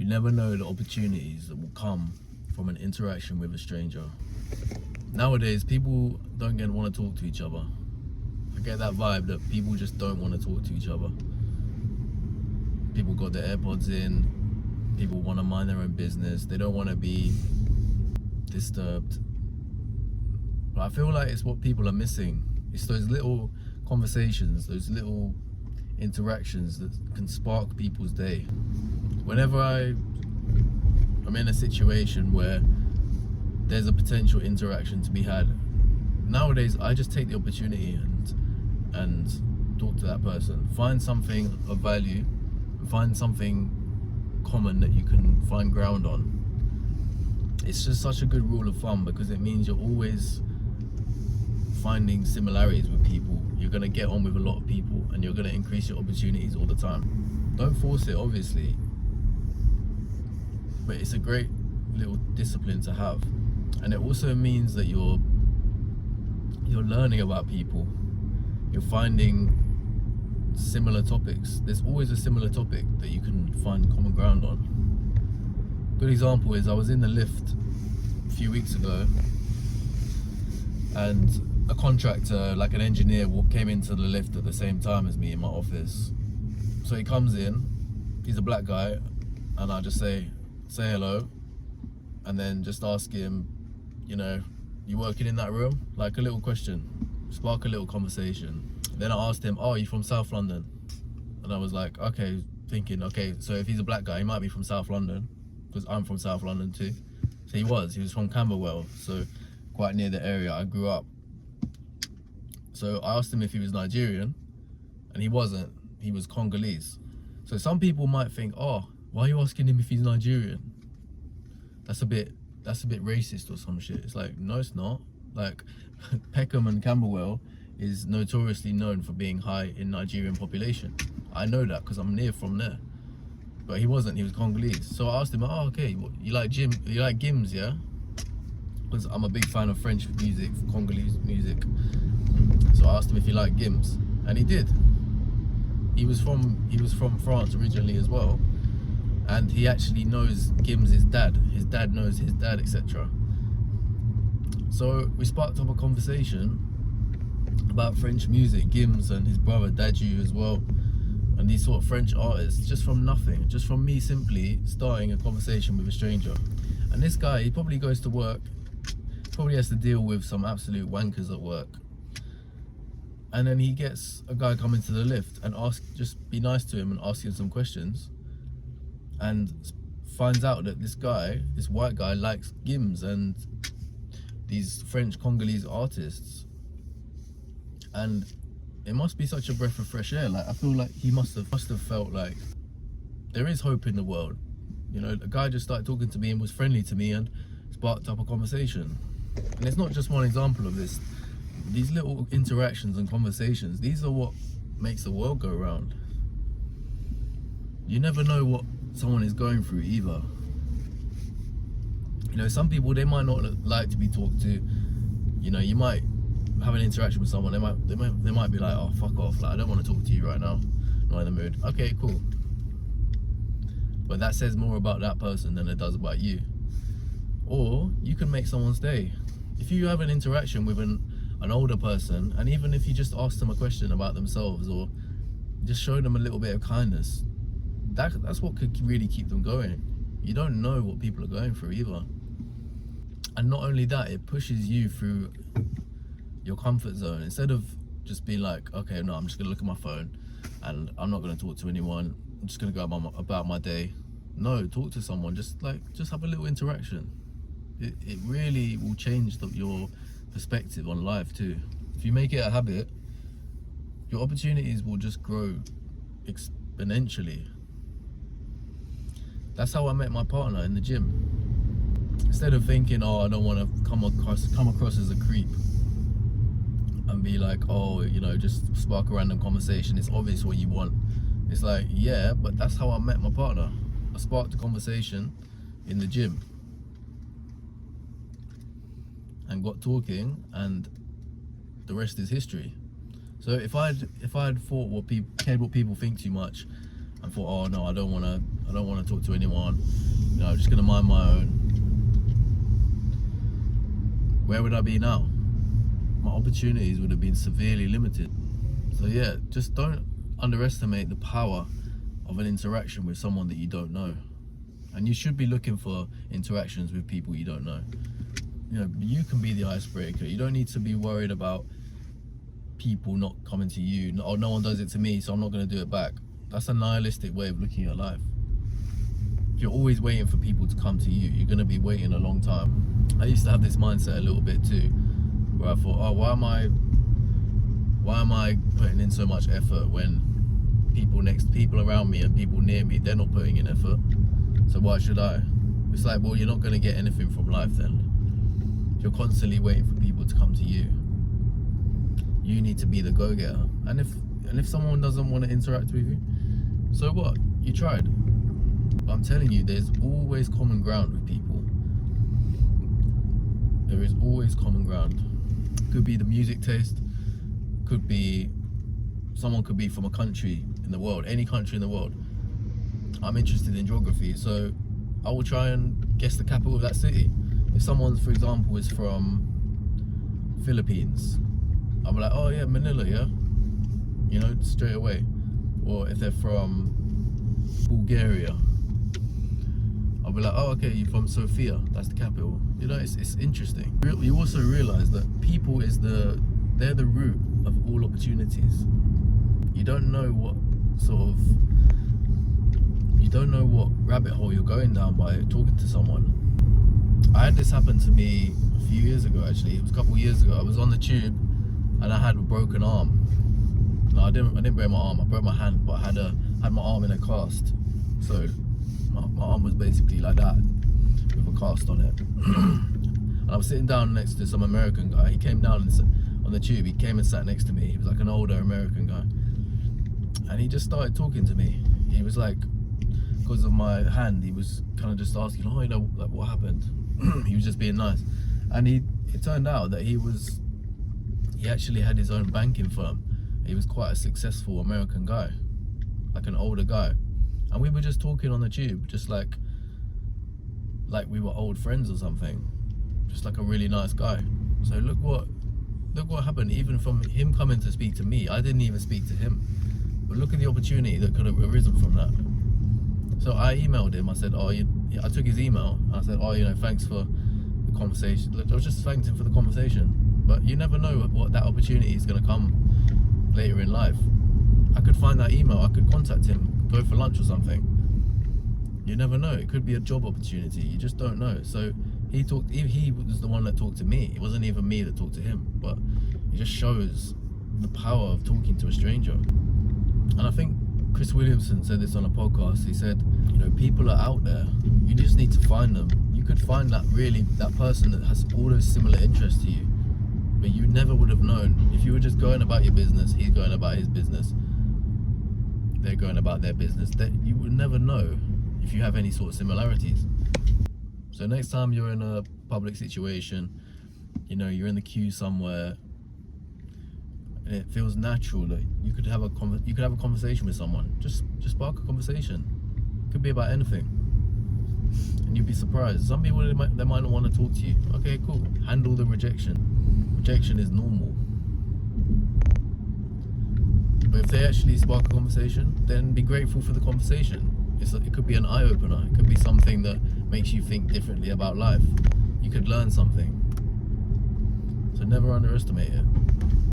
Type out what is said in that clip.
never know the opportunities that will come from an interaction with a stranger. Nowadays, people don't want to talk to each other. I get that vibe that people just don't want to talk to each other. People got their AirPods in, people want to mind their own business, they don't want to be disturbed. But I feel like it's what people are missing. It's those little conversations, those little interactions that can spark people's day. Whenever I'm in a situation where there's a potential interaction to be had, nowadays I just take the opportunity and talk to that person. Find something of value, find something common that you can find ground on. It's just such a good rule of thumb because it means you're always finding similarities with people. You're going to get on with a lot of people and you're going to increase your opportunities all the time. Don't force it, obviously, but it's a great little discipline to have. And it also means that you're learning about people. You're finding similar topics. There's always a similar topic that you can find common ground on. Good example is I was in the lift a few weeks ago and a contractor, like an engineer, came into the lift at the same time as me in my office. So he comes in, he's a black guy, and I just say hello, and then just ask him, you working in that room? Like a little question, spark a little conversation. Then I asked him, oh, are you from South London? And I was like, okay, thinking, okay, so if he's a black guy, he might be from South London, because I'm from South London too. So he was from Camberwell, so quite near the area I grew up. So I asked him if he was Nigerian, and he wasn't. He was Congolese. So some people might think, oh, why are you asking him if he's Nigerian? That's a bit racist or some shit. It's like, no, it's not. Like, Peckham and Camberwell is notoriously known for being high in Nigerian population. I know that because I'm near from there. But he wasn't. He was Congolese. So I asked him, oh, okay, you like Gims, yeah? Because I'm a big fan of French music, Congolese music. So I asked him if he liked Gims, and he did. He was from France originally as well, and he actually knows Gims' dad. His dad knows his dad, etc. So we sparked up a conversation about French music, Gims and his brother Dadju as well, and these sort of French artists, just from nothing, just from me simply starting a conversation with a stranger. And this guy, he probably goes to work, probably has to deal with some absolute wankers at work. And then he gets a guy come into the lift and just be nice to him and ask him some questions, and finds out that this white guy likes Gims and these French Congolese artists. And it must be such a breath of fresh air. Like, I feel like he must have felt like there is hope in the world. The guy just started talking to me and was friendly to me and sparked up a conversation. And it's not just one example of this. These little interactions and conversations, these are what makes the world go round. You never know what someone is going through either. Some people, they might not like to be talked to. You might have an interaction with someone, they might be like, oh, fuck off, like, I don't want to talk to you right now, not in the mood. Okay, cool. But that says more about that person than it does about you. Or you can make someone's day. If you have an interaction with an older person, and even if you just ask them a question about themselves or just show them a little bit of kindness, that's what could really keep them going. You don't know what people are going through either. And not only that, it pushes you through your comfort zone. Instead of just being like, okay, no, I'm just gonna look at my phone and I'm not gonna talk to anyone, I'm just gonna go about my day. No, talk to someone, just have a little interaction. It really will change your perspective on life too. If you make it a habit, your opportunities will just grow exponentially. That's how I met my partner in the gym. Instead of thinking, oh, I don't want to come across as a creep and be like, oh, just spark a random conversation, it's obvious what you want. It's like, yeah, but that's how I met my partner. I sparked a conversation in the gym and got talking, and the rest is history. So if I'd thought cared what people think too much and thought, oh no, I don't want I don't want to talk to anyone. You know, I'm just gonna mind my own. Where would I be now? My opportunities would have been severely limited. So yeah, just don't underestimate the power of an interaction with someone that you don't know. And you should be looking for interactions with people you don't know. You know, you can be the icebreaker. You don't need to be worried about people not coming to you. Oh, no one does it to me, so I'm not going to do it back. That's a nihilistic way of looking at life. If you're always waiting for people to come to you, you're going to be waiting a long time. I used to have this mindset a little bit too, where I thought, oh, why am I putting in so much effort when people around me and people near me, they're not putting in effort, so why should I? It's like, well, you're not going to get anything from life then. If you're constantly waiting for people to come to you, you need to be the go-getter. And if someone doesn't want to interact with you, so what? You tried. But I'm telling you, there's always common ground with people. There is always common ground. Could be the music taste, could be someone could be from a country in the world, any country in the world. I'm interested in geography, so I will try and guess the capital of that city. If someone, for example, is from Philippines, I'll be like, oh yeah, Manila, yeah, you know, straight away. Or if they're from Bulgaria, I'll be like, oh okay, you're from Sofia, that's the capital. You know, it's interesting. You also realize that people they're the root of all opportunities. You don't know what rabbit hole you're going down by talking to someone. I had this happen to me a few years ago, actually. It was a couple of years ago. I was on the tube and I had a broken arm. No, I didn't break my arm, I broke my hand, but I had my arm in a cast. So my arm was basically like that, with a cast on it. And I was sitting down next to some American guy. He came down on the tube, he came and sat next to me. He was like an older American guy. And he just started talking to me. He was like, because of my hand, he was kind of just asking, oh, you know, like, what happened? He was just being nice. And it turned out that he actually had his own banking firm. He was quite a successful American guy, like an older guy. And we were just talking on the tube, just like we were old friends or something. Just like a really nice guy. So look what happened, even from him coming to speak to me. I didn't even speak to him. But look at the opportunity that could have arisen from that. So I emailed him. I said, I took his email. And I said, oh, you know, thanks for the conversation. I was just thanked him for the conversation. But you never know what that opportunity is going to come later in life. I could find that email. I could contact him, go for lunch or something. You never know. It could be a job opportunity. You just don't know. So he was the one that talked to me. It wasn't even me that talked to him. But it just shows the power of talking to a stranger. And I think Chris Williamson said this on a podcast. He said, you know, people are out there. You just need to find them. You could find that person that has all those similar interests to you, but you never would have known. If you were just going about your business, he's going about his business, they're going about their business, that you would never know if you have any sort of similarities. So next time you're in a public situation, you know, you're in the queue somewhere, and it feels natural that you could have a conversation with someone. Just spark a conversation. It could be about anything, and you'd be surprised. Some people, they might not want to talk to you. Okay, cool. Handle the rejection. Rejection is normal. But if they actually spark a conversation, then be grateful for the conversation. It could be an eye opener. It could be something that makes you think differently about life. You could learn something. So never underestimate it.